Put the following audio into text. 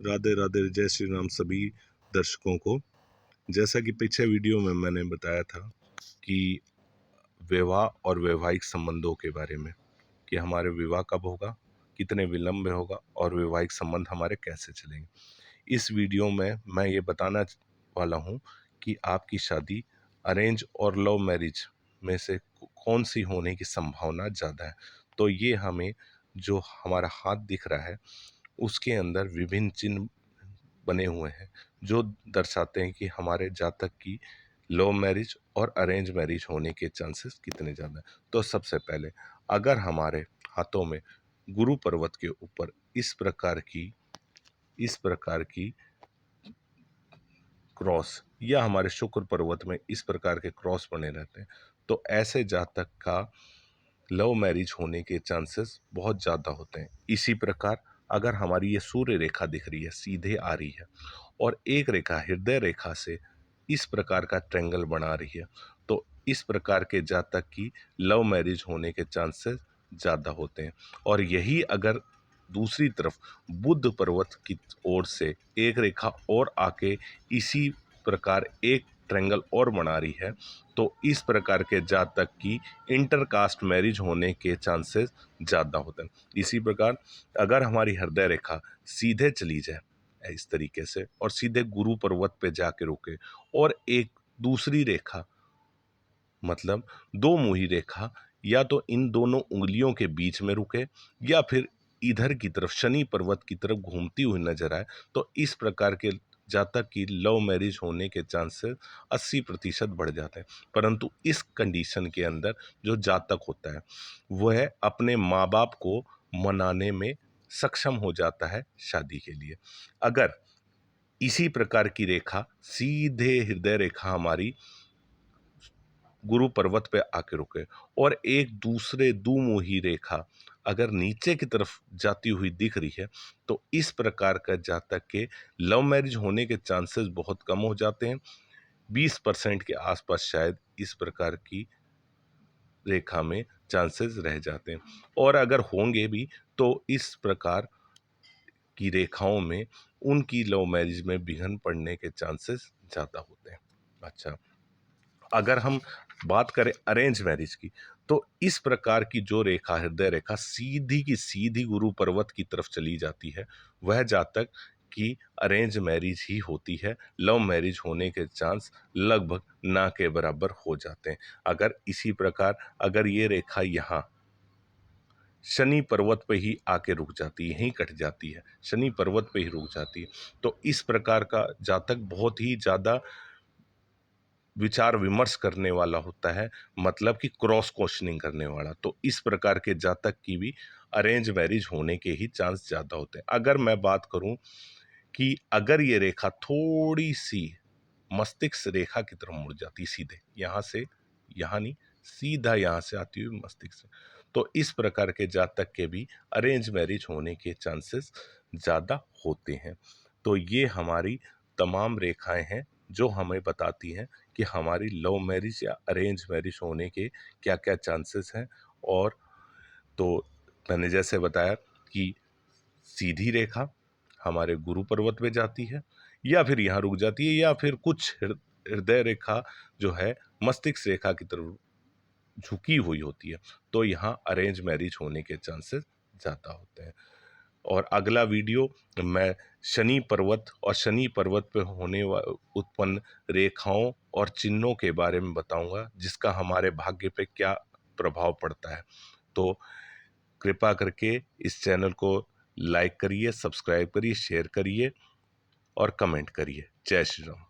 राधे राधे, जय श्री राम सभी दर्शकों को। जैसा कि पिछले वीडियो में मैंने बताया था कि विवाह और वैवाहिक संबंधों के बारे में, कि हमारे विवाह कब होगा, कितने विलंब में होगा और वैवाहिक संबंध हमारे कैसे चलेंगे। इस वीडियो में मैं ये बताना वाला हूँ कि आपकी शादी अरेंज और लव मैरिज में से कौन सी होने की संभावना ज़्यादा है। तो ये हमें जो हमारा हाथ दिख रहा है उसके अंदर विभिन्न चिन्ह बने हुए हैं जो दर्शाते हैं कि हमारे जातक की लव मैरिज और अरेंज मैरिज होने के चांसेस कितने ज़्यादा हैं। तो सबसे पहले, अगर हमारे हाथों में गुरु पर्वत के ऊपर इस प्रकार की क्रॉस या हमारे शुक्र पर्वत में इस प्रकार के क्रॉस बने रहते हैं, तो ऐसे जातक का लव मैरिज होने के चांसेस बहुत ज़्यादा होते हैं। इसी प्रकार अगर हमारी ये सूर्य रेखा दिख रही है, सीधे आ रही है और एक रेखा हृदय रेखा से इस प्रकार का ट्रायंगल बना रही है, तो इस प्रकार के जातक की लव मैरिज होने के चांसेस ज़्यादा होते हैं। और यही अगर दूसरी तरफ बुध पर्वत की ओर से एक रेखा और आके इसी प्रकार एक ट्रायंगल और बना रही है, तो इस प्रकार के जातक की इंटरकास्ट मैरिज होने के चांसेस ज़्यादा होते हैं। इसी प्रकार अगर हमारी हृदय रेखा सीधे चली जाए इस तरीके से और सीधे गुरु पर्वत पे जाके रुके और एक दूसरी रेखा, मतलब दो मुही रेखा, या तो इन दोनों उंगलियों के बीच में रुके या फिर इधर की तरफ शनि पर्वत की तरफ घूमती हुई नजर आए, तो इस प्रकार के जातक की लव मैरिज होने के चांसेस 80% बढ़ जाते हैं। परंतु इस कंडीशन के अंदर जो जातक होता है वह अपने माँ बाप को मनाने में सक्षम हो जाता है शादी के लिए। अगर इसी प्रकार की रेखा सीधे हृदय रेखा हमारी गुरु पर्वत पे आके रुके और एक दूसरे दुमुही रेखा अगर नीचे की तरफ जाती हुई दिख रही है, तो इस प्रकार का जातक के लव मैरिज होने के चांसेस बहुत कम हो जाते हैं। 20% के आसपास शायद इस प्रकार की रेखा में चांसेस रह जाते हैं, और अगर होंगे भी तो इस प्रकार की रेखाओं में उनकी लव मैरिज में विघ्न पड़ने के चांसेस ज़्यादा होते हैं। अच्छा, अगर हम बात करें अरेंज मैरिज की, तो इस प्रकार की जो रेखा हृदय रेखा सीधी की सीधी गुरु पर्वत की तरफ चली जाती है, वह जातक की अरेंज मैरिज ही होती है। लव मैरिज होने के चांस लगभग ना के बराबर हो जाते हैं। अगर इसी प्रकार अगर ये रेखा यहाँ शनि पर्वत पे ही आके रुक जाती है, यहीं कट जाती है, शनि पर्वत पे ही रुक जाती है, तो इस प्रकार का जातक बहुत ही ज़्यादा विचार विमर्श करने वाला होता है, मतलब कि क्रॉस क्वेश्चनिंग करने वाला। तो इस प्रकार के जातक की भी अरेंज मैरिज होने के ही चांस ज़्यादा होते हैं। अगर मैं बात करूं कि अगर ये रेखा थोड़ी सी मस्तिष्क रेखा की तरफ मुड़ जाती, सीधे यहाँ से, यहाँ नहीं, सीधा यहाँ से आती हुई मस्तिष्क से, तो इस प्रकार के जातक के भी अरेंज मैरिज होने के चांसेस ज़्यादा होते हैं। तो ये हमारी तमाम रेखाएं हैं जो हमें बताती हैं कि हमारी लव मैरिज या अरेंज मैरिज होने के क्या क्या चांसेस हैं। और तो मैंने जैसे बताया कि सीधी रेखा हमारे गुरु पर्वत पे जाती है या फिर यहाँ रुक जाती है, या फिर कुछ हृदय रेखा जो है मस्तिष्क रेखा की तरफ झुकी हुई होती है, तो यहाँ अरेंज मैरिज होने के चांसेस ज़्यादा होते हैं। और अगला वीडियो मैं शनि पर्वत और शनि पर्वत पे होने उत्पन्न रेखाओं और चिन्हों के बारे में बताऊंगा, जिसका हमारे भाग्य पे क्या प्रभाव पड़ता है। तो कृपा करके इस चैनल को लाइक करिए, सब्सक्राइब करिए, शेयर करिए और कमेंट करिए। जय श्री राम।